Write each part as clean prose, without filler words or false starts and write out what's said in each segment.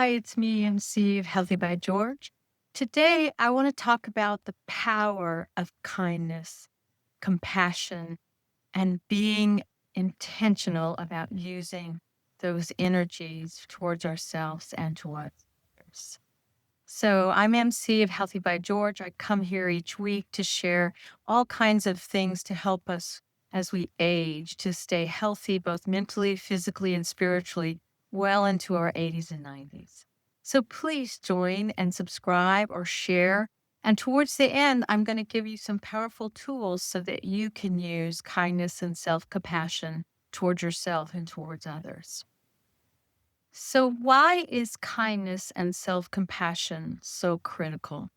Hi, it's me, MC of Healthy by George. Today, I want to talk about the power of kindness, compassion, and being intentional about using those energies towards ourselves and towards others. So, I'm MC of Healthy by George. I come here each week to share all kinds of things to help us as we age to stay healthy, both mentally, physically, and spiritually, well into our 80s and 90s. So, please join and subscribe or share. And towards the end, I'm going to give you some powerful tools so that you can use kindness and self compassion towards yourself and towards others. So, why is kindness and self compassion so critical?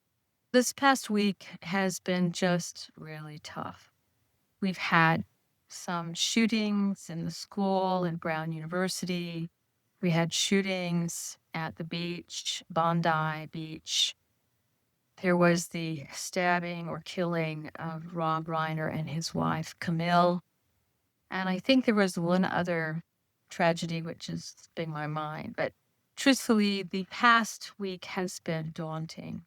This past week has been just really tough. We've had some shootings in the school in Brown University. We had shootings at the beach, Bondi Beach. There was the stabbing or killing of Rob Reiner and his wife, Camille. And I think there was one other tragedy which is in my mind. But truthfully, the past week has been daunting.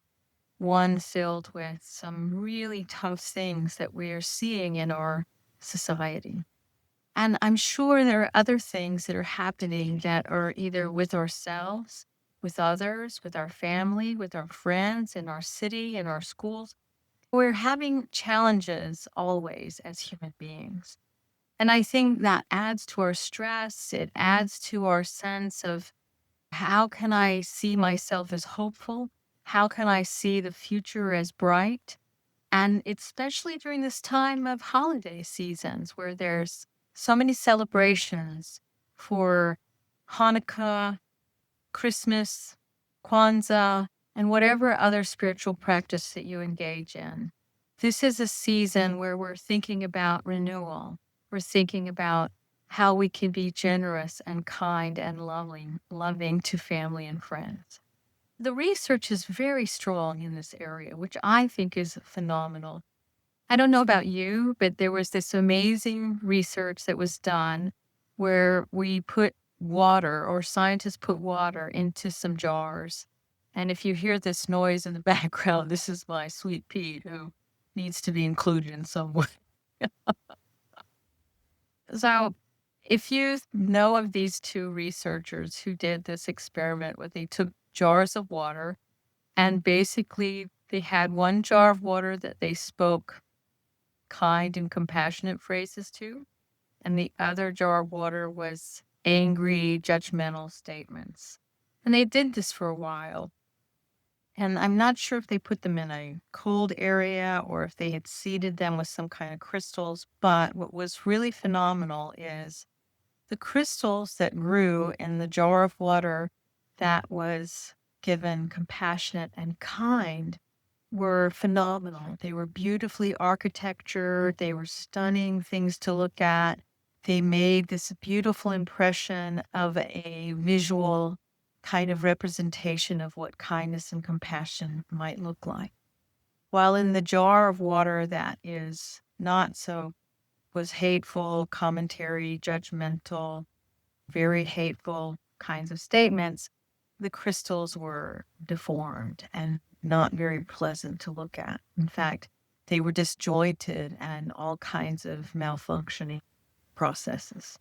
One filled with some really tough things that we are seeing in our society. And I'm sure there are other things that are happening that are either with ourselves, with others, with our family, with our friends, in our city, in our schools. We're having challenges always as human beings. And I think that adds to our stress. It adds to our sense of how can I see myself as hopeful? How can I see the future as bright? And especially during this time of holiday seasons where there's so many celebrations for Hanukkah, Christmas, Kwanzaa, and whatever other spiritual practice that you engage in. This is a season where we're thinking about renewal. We're thinking about how we can be generous and kind and loving to family and friends. The research is very strong in this area, which I think is phenomenal. I don't know about you, but there was this amazing research that was done where we put water, or scientists put water into some jars. And if you hear this noise in the background, this is my sweet Pete who needs to be included in some way. So, if you know of these two researchers who did this experiment where they took jars of water and basically they had one jar of water that they spoke kind and compassionate phrases to, and the other jar of water was angry, judgmental statements. And they did this for a while. And I'm not sure if they put them in a cold area or if they had seeded them with some kind of crystals. But what was really phenomenal is the crystals that grew in the jar of water that was given compassionate and kind were phenomenal. They were beautifully architectured. They were stunning things to look at. They made this beautiful impression of a visual kind of representation of what kindness and compassion might look like. While in the jar of water that is not so, was hateful, commentary, judgmental, very hateful kinds of statements, the crystals were deformed and not very pleasant to look at. In fact, they were disjointed and all kinds of malfunctioning processes.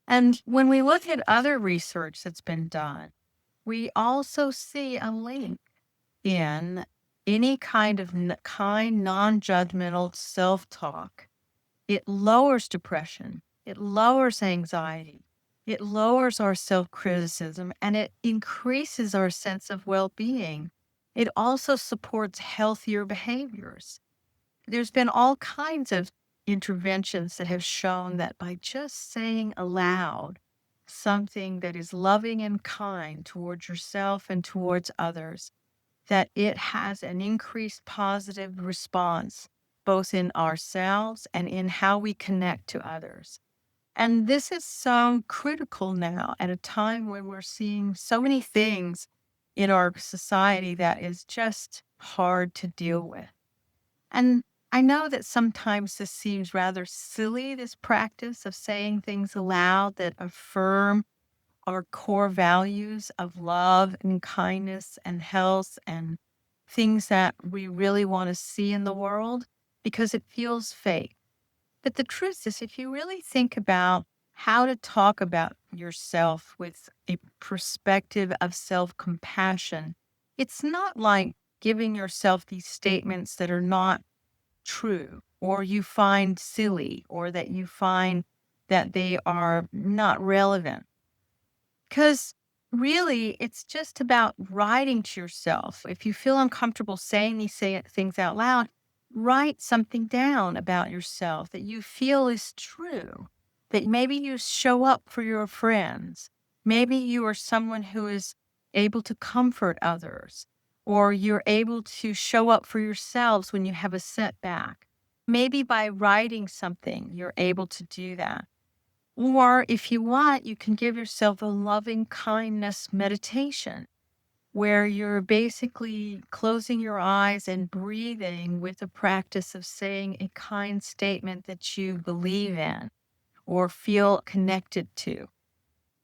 And when we look at other research that's been done, we also see a link in any kind of kind, non judgmental self talk. It lowers depression, it lowers anxiety, it lowers our self criticism, and it increases our sense of well being. It also supports healthier behaviors. There's been all kinds of interventions that have shown that by just saying aloud something that is loving and kind towards yourself and towards others, that it has an increased positive response both in ourselves and in how we connect to others. And this is so critical now at a time when we're seeing so many things in our society that is just hard to deal with. And I know that sometimes this seems rather silly, this practice of saying things aloud that affirm our core values of love and kindness and health and things that we really want to see in the world because it feels fake. But the truth is, if you really think about how to talk about yourself with a perspective of self compassion, it's not like giving yourself these statements that are not true or you find silly or that you find that they are not relevant. Because really, it's just about writing to yourself. If you feel uncomfortable saying things out loud, write something down about yourself that you feel is true. That maybe you show up for your friends. Maybe you are someone who is able to comfort others, or you're able to show up for yourselves when you have a setback. Maybe by writing something, you're able to do that. Or if you want, you can give yourself a loving kindness meditation where you're basically closing your eyes and breathing with the practice of saying a kind statement that you believe in or feel connected to.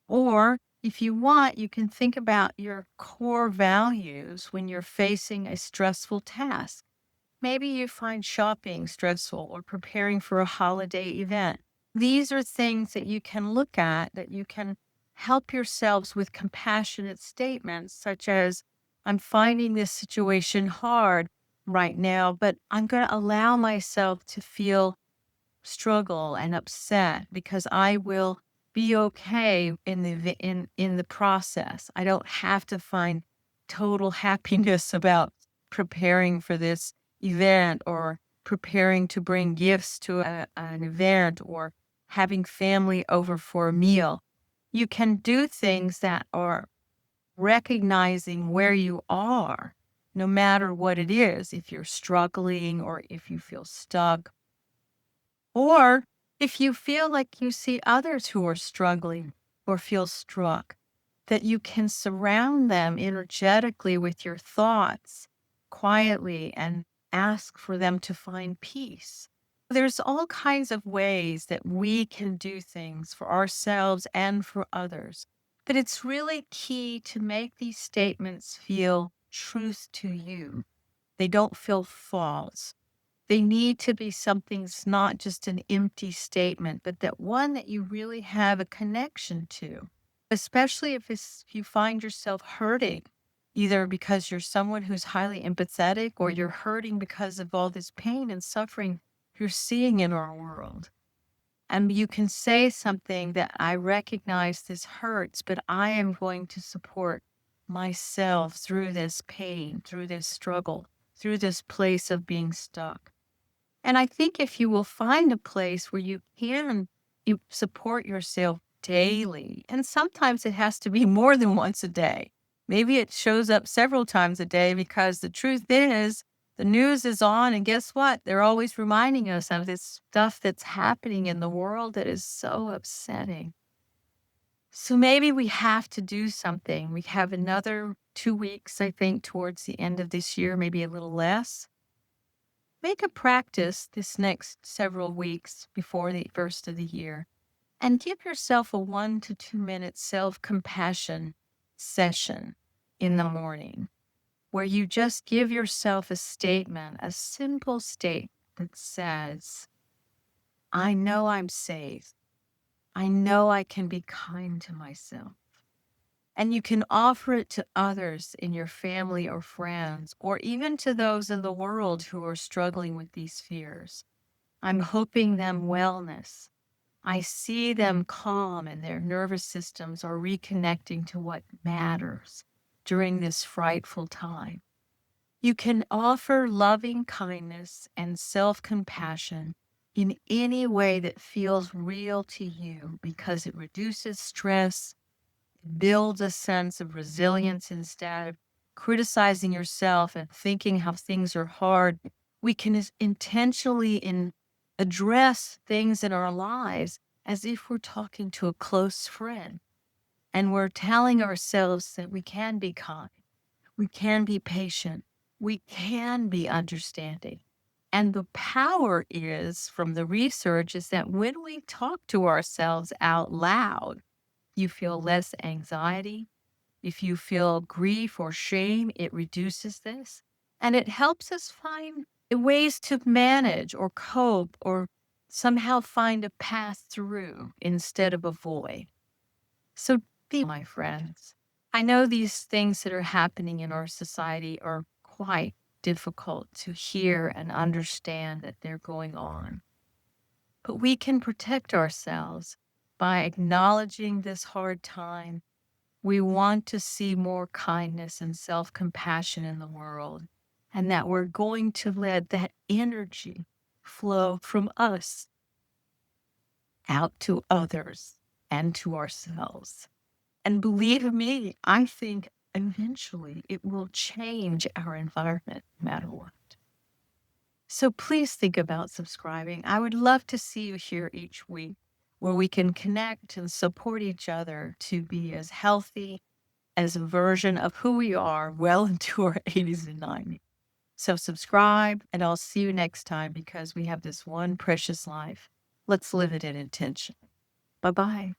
Or if you want, you can think about your core values when you're facing a stressful task. Maybe you find shopping stressful or preparing for a holiday event. These are things that you can look at, that you can help yourselves with compassionate statements, such as, I'm finding this situation hard right now, but I'm going to allow myself to feel struggle and upset because I will be okay in the process. I don't have to find total happiness about preparing for this event or preparing to bring gifts to an event or having family over for a meal. You can do things that are recognizing where you are, no matter what it is, if you're struggling or if you feel stuck or if you feel like you see others who are struggling or feel struck, that you can surround them energetically with your thoughts quietly and ask for them to find peace. There's all kinds of ways that we can do things for ourselves and for others. But it's really key to make these statements feel truth to you. They don't feel false. They need to be something's not just an empty statement, but that one that you really have a connection to, especially if you find yourself hurting, either because you're someone who's highly empathetic or you're hurting because of all this pain and suffering you're seeing in our world. And you can say something that I recognize this hurts, but I am going to support myself through this pain, through this struggle, through this place of being stuck. And I think if you will find a place where you support yourself daily, and sometimes it has to be more than once a day. Maybe it shows up several times a day because the truth is the news is on and guess what? They're always reminding us of this stuff that's happening in the world that is so upsetting. So maybe we have to do something. We have another 2 weeks, I think, towards the end of this year, maybe a little less. Make a practice this next several weeks before the first of the year and give yourself a 1 to 2 minute self compassion session in the morning where you just give yourself a statement, a simple statement that says, I know I'm safe. I know I can be kind to myself. And you can offer it to others in your family or friends, or even to those in the world who are struggling with these fears. I'm hoping them wellness. I see them calm and their nervous systems are reconnecting to what matters during this frightful time. You can offer loving kindness and self compassion in any way that feels real to you because it reduces stress, builds a sense of resilience instead of criticizing yourself and thinking how things are hard. We can intentionally address things in our lives as if we're talking to a close friend. And we're telling ourselves that we can be kind, we can be patient, we can be understanding. And the power is from the research is that when we talk to ourselves out loud, you feel less anxiety. If you feel grief or shame, it reduces this. And it helps us find ways to manage or cope or somehow find a path through instead of avoid. So, be my friends. I know these things that are happening in our society are quite difficult to hear and understand that they're going on. But we can protect ourselves by acknowledging this hard time. We want to see more kindness and self compassion in the world, and that we're going to let that energy flow from us out to others and to ourselves. And believe me, I think eventually it will change our environment no matter what. So please think about subscribing. I would love to see you here each week where we can connect and support each other to be as healthy as a version of who we are well into our 80s and 90s. So subscribe, and I'll see you next time because we have this one precious life. Let's live it in intention. Bye-bye.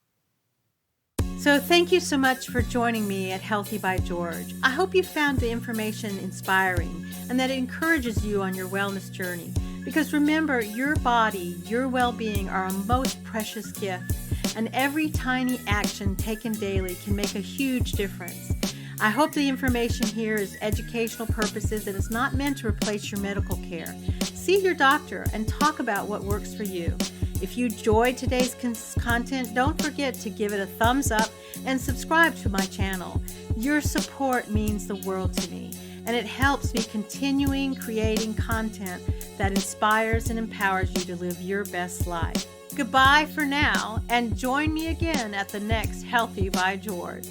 So thank you so much for joining me at Healthy by George. I hope you found the information inspiring and that it encourages you on your wellness journey. Because remember, your body, your well-being are a most precious gift, and every tiny action taken daily can make a huge difference. I hope the information here is educational purposes and is not meant to replace your medical care. See your doctor and talk about what works for you. If you enjoyed today's content, don't forget to give it a thumbs up and subscribe to my channel. Your support means the world to me, and it helps me continuing creating content that inspires and empowers you to live your best life. Goodbye for now, and join me again at the next Healthy by George.